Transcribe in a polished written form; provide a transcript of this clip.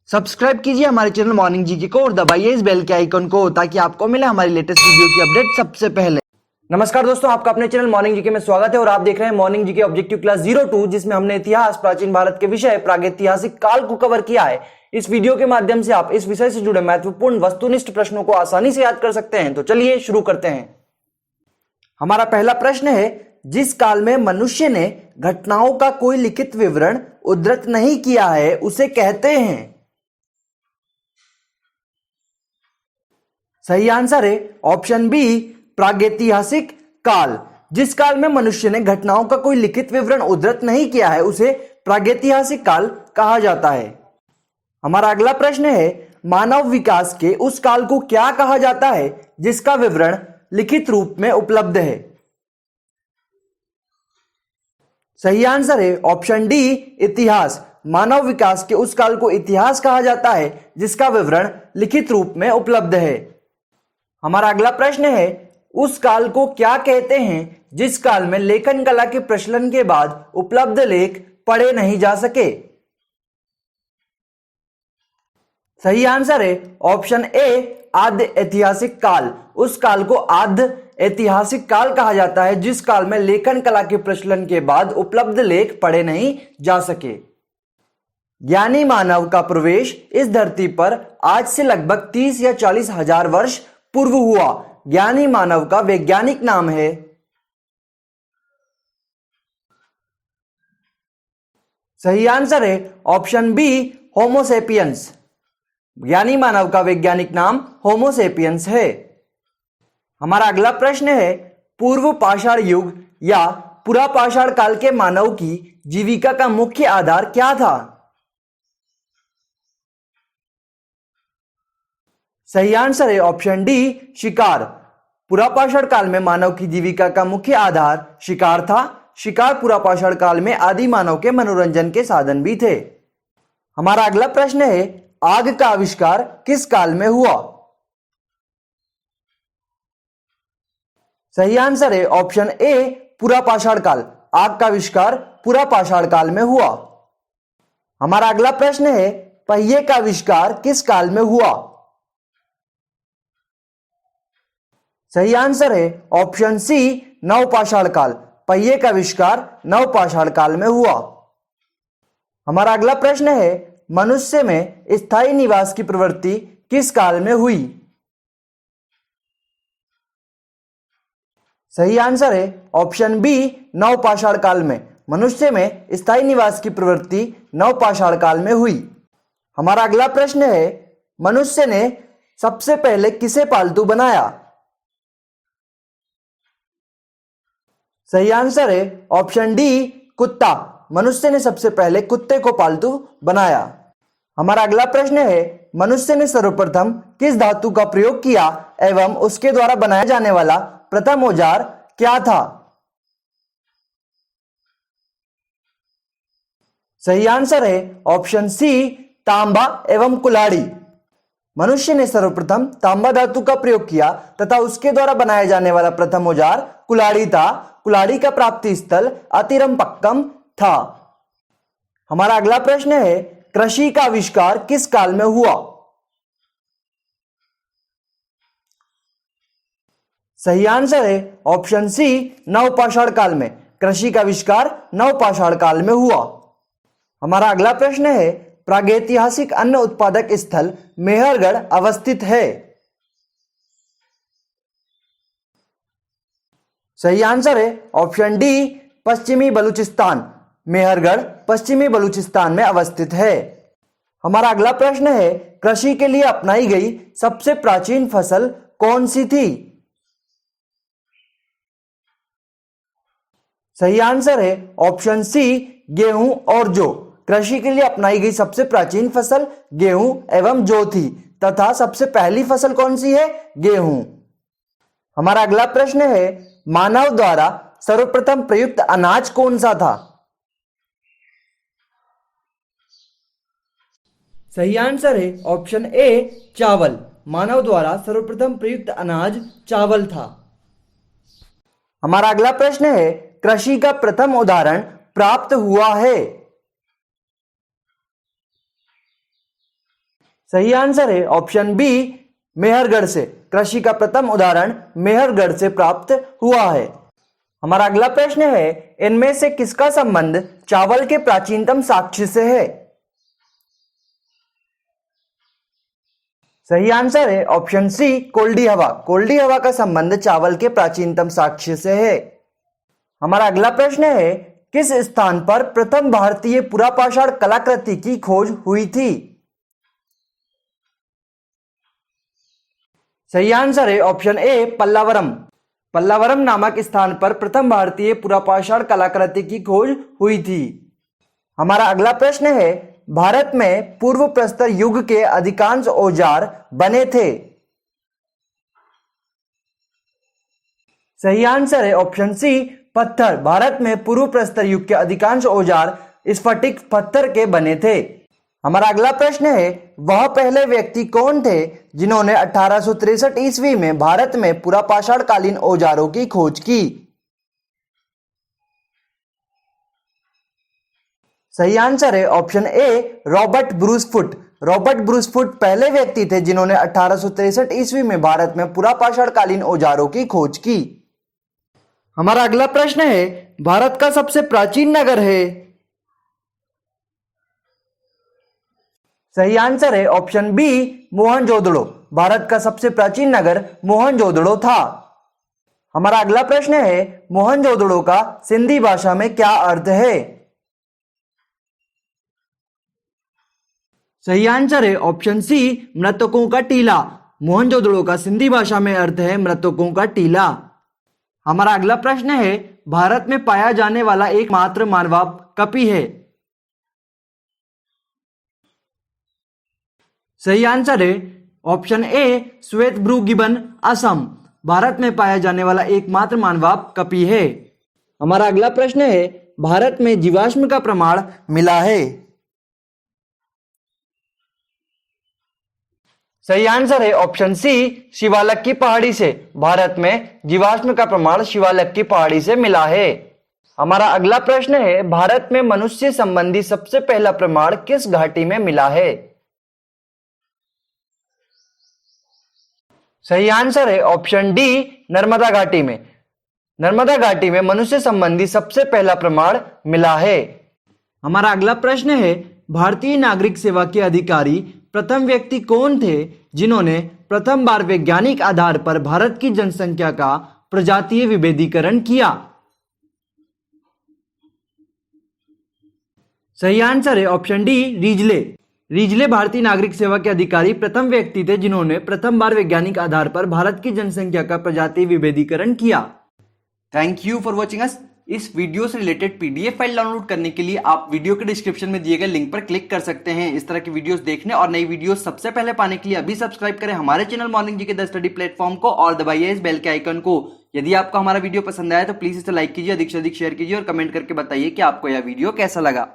Subscribe कीजिए हमारे channel morning GK को और दबाइए इस बेल के आइकन को ताकि आपको मिले हमारी लेटेस्ट वीडियो की अपडेट सबसे पहले। नमस्कार दोस्तों, आपका अपने चैनल मॉर्निंग जीके में स्वागत है और आप देख रहे हैं मॉर्निंग जीके ऑब्जेक्टिव क्लास 02 जिसमें हमने इतिहास प्राचीन भारत के विषय प्रागैतिहासिक काल को कवर किया है। इस वीडियो के माध्यम से आप इस विषय से जुड़े महत्वपूर्ण वस्तुनिष्ठ प्रश्नों को आसानी से याद कर सकते हैं। तो चलिए शुरू करते हैं। हमारा पहला प्रश्न है, जिस काल में मनुष्य ने घटनाओं का कोई लिखित विवरण उद्धृत नहीं किया है उसे कहते हैं। सही आंसर है ऑप्शन बी, प्रागैतिहासिक काल। जिस काल में मनुष्य ने घटनाओं का कोई लिखित विवरण उद्धृत नहीं किया है उसे प्रागैतिहासिक काल कहा जाता है। हमारा अगला प्रश्न है, मानव विकास के उस काल को क्या कहा जाता है जिसका विवरण लिखित रूप में उपलब्ध है। सही आंसर है ऑप्शन डी, इतिहास। मानव विकास के उस काल को इतिहास कहा जाता है जिसका विवरण लिखित रूप में उपलब्ध है। हमारा अगला प्रश्न है, उस काल को क्या कहते हैं जिस काल में लेखन कला के प्रचलन के बाद उपलब्ध लेख पढ़े नहीं जा सके। सही आंसर है ऑप्शन ए, आद्य ऐतिहासिक काल। उस काल को आद्य ऐतिहासिक काल कहा जाता है जिस काल में लेखन कला के प्रचलन के बाद उपलब्ध लेख पढ़े नहीं जा सके। ज्ञानी मानव का प्रवेश इस धरती पर आज से लगभग 30 या 40 हजार वर्ष पूर्व हुआ। ज्ञानी मानव का वैज्ञानिक नाम है। सही आंसर है ऑप्शन बी, होमोसेपियंस। ज्ञानी मानव का वैज्ञानिक नाम होमोसेपियंस है। हमारा अगला प्रश्न है, पूर्व पाषाण युग या पुरापाषाण काल के मानव की जीविका का मुख्य आधार क्या था। सही आंसर है ऑप्शन डी, शिकार। पुरापाषाण काल में मानव की जीविका का मुख्य आधार शिकार था। शिकार पुरापाषाण काल में आदि मानव के मनोरंजन के साधन भी थे। हमारा अगला प्रश्न है, आग का आविष्कार किस काल में हुआ। सही आंसर है ऑप्शन ए, पुरापाषाण काल। आग का आविष्कार पुरापाषाण काल में हुआ। हमारा अगला प्रश्न है, पहिए का आविष्कार किस काल में हुआ। सही आंसर है ऑप्शन सी, नवपाषाण काल। पहिए का आविष्कार नवपाषाण काल में हुआ। हमारा अगला प्रश्न है, मनुष्य में स्थायी निवास की प्रवृत्ति किस काल में हुई। सही आंसर है ऑप्शन बी, नवपाषाण काल में। मनुष्य में स्थायी निवास की प्रवृत्ति नवपाषाण काल में हुई। हमारा अगला प्रश्न है, मनुष्य ने सबसे पहले किसे पालतू बनाया। सही आंसर है ऑप्शन डी, कुत्ता। मनुष्य ने सबसे पहले कुत्ते को पालतू बनाया। हमारा अगला प्रश्न है, मनुष्य ने सर्वप्रथम किस धातु का प्रयोग किया एवं उसके द्वारा बनाया जाने वाला प्रथम औजार क्या था। सही आंसर है ऑप्शन सी, तांबा एवं कुल्हाड़ी। मनुष्य ने सर्वप्रथम तांबा धातु का प्रयोग किया तथा उसके द्वारा बनाया जाने वाला प्रथम औजार कुल्हाड़ी था। कुल्हाड़ी का प्राप्ति स्थल अतिरम्पक्कम था। हमारा अगला प्रश्न है, कृषि का आविष्कार किस काल में हुआ। सही आंसर है ऑप्शन सी, नवपाषाण काल में। कृषि का आविष्कार नवपाषाण काल में हुआ। हमारा अगला प्रश्न है, प्रागैतिहासिक अन्न उत्पादक स्थल मेहरगढ़ अवस्थित है। सही आंसर है ऑप्शन डी, पश्चिमी बलूचिस्तान। मेहरगढ़ पश्चिमी बलूचिस्तान में अवस्थित है। हमारा अगला प्रश्न है, कृषि के लिए अपनाई गई सबसे प्राचीन फसल कौन सी थी। सही आंसर है ऑप्शन सी, गेहूं और जौ। कृषि के लिए अपनाई गई सबसे प्राचीन फसल गेहूं एवं जौ थी तथा सबसे पहली फसल कौन सी है, गेहूं। हमारा अगला प्रश्न है, मानव द्वारा सर्वप्रथम प्रयुक्त अनाज कौन सा था। सही आंसर है ऑप्शन ए, चावल। मानव द्वारा सर्वप्रथम प्रयुक्त अनाज चावल था। हमारा अगला प्रश्न है, कृषि का प्रथम उदाहरण प्राप्त हुआ है। सही आंसर है ऑप्शन बी मेहरगढ़ से। कृषि का प्रथम उदाहरण मेहरगढ़ से प्राप्त हुआ है। हमारा अगला प्रश्न है, इनमें से किसका संबंध चावल के प्राचीनतम साक्ष्य से है? सही आंसर है ऑप्शन सी कोल्डी हवा। कोल्डी हवा का संबंध चावल के प्राचीनतम साक्ष्य से है। हमारा अगला प्रश्न है, किस स्थान पर प्रथम भारतीय पुरापाषाण कलाकृति की खोज हुई थी? सही आंसर है ऑप्शन ए पल्लावरम। पल्लावरम नामक स्थान पर प्रथम भारतीय पुरापाषाण कलाकृति की खोज हुई थी। हमारा अगला प्रश्न है, भारत में पूर्व प्रस्तर युग के अधिकांश औजार बने थे। सही आंसर है ऑप्शन सी पत्थर। भारत में पूर्व प्रस्तर युग के अधिकांश औजार स्फटिक पत्थर के बने थे। हमारा अगला प्रश्न है, वह पहले व्यक्ति कौन थे जिन्होंने 1863 ईस्वी में भारत में पुरापाषाण कालीन औजारों की खोज की? सही आंसर है ऑप्शन ए रॉबर्ट ब्रूसफुट। रॉबर्ट ब्रूसफुट पहले व्यक्ति थे जिन्होंने 1863 ईस्वी में भारत में पुरापाषाण कालीन औजारों की खोज की। हमारा अगला प्रश्न है, भारत का सबसे प्राचीन नगर है? सही आंसर है ऑप्शन बी मोहनजोदड़ो। भारत का सबसे प्राचीन नगर मोहनजोदड़ो था। हमारा अगला प्रश्न है, मोहनजोदड़ो का सिंधी भाषा में क्या अर्थ है? सही आंसर है ऑप्शन सी मृतकों का टीला। मोहनजोदड़ो का सिंधी भाषा में अर्थ है मृतकों का टीला। हमारा अगला प्रश्न है, भारत में पाया जाने वाला एकमात्र मानव कपि है? सही आंसर है ऑप्शन ए श्वेतब्रू गिबन असम। भारत में पाया जाने वाला एकमात्र मानव कपि है। हमारा अगला प्रश्न है, भारत में जीवाश्म का प्रमाण मिला है? सही आंसर है ऑप्शन सी शिवालक की पहाड़ी से। भारत में जीवाश्म का प्रमाण शिवालक की पहाड़ी से मिला है। हमारा अगला प्रश्न है, भारत में मनुष्य संबंधी सबसे पहला प्रमाण किस घाटी में मिला है? सही आंसर है ऑप्शन डी नर्मदा घाटी में। नर्मदा घाटी में मनुष्य संबंधी सबसे पहला प्रमाण मिला है। हमारा अगला प्रश्न है, भारतीय नागरिक सेवा के अधिकारी प्रथम व्यक्ति कौन थे जिन्होंने प्रथम बार वैज्ञानिक आधार पर भारत की जनसंख्या का प्रजातीय विभेदीकरण किया? सही आंसर है ऑप्शन डी रीजले। रीजले भारतीय नागरिक सेवा के अधिकारी प्रथम व्यक्ति थे जिन्होंने प्रथम बार वैज्ञानिक आधार पर भारत की जनसंख्या का प्रजातीय विभेदीकरण किया। Thank you for watching us. इस वीडियो से रिलेटेड पीडीएफ फाइल डाउनलोड करने के लिए आप वीडियो के डिस्क्रिप्शन में दिए गए लिंक पर क्लिक कर सकते हैं। इस तरह की वीडियोस देखने और नई वीडियोस सबसे पहले पाने के लिए अभी सब्सक्राइब करें हमारे channel morning GK the study platform को और दबाइए इस बेल के आइकन को। यदि आपको हमारा वीडियो पसंद आया तो प्लीज इसे लाइक कीजिए, अधिक से अधिक शेयर कीजिए और कमेंट करके बताइए कि आपको यह वीडियो कैसा लगा।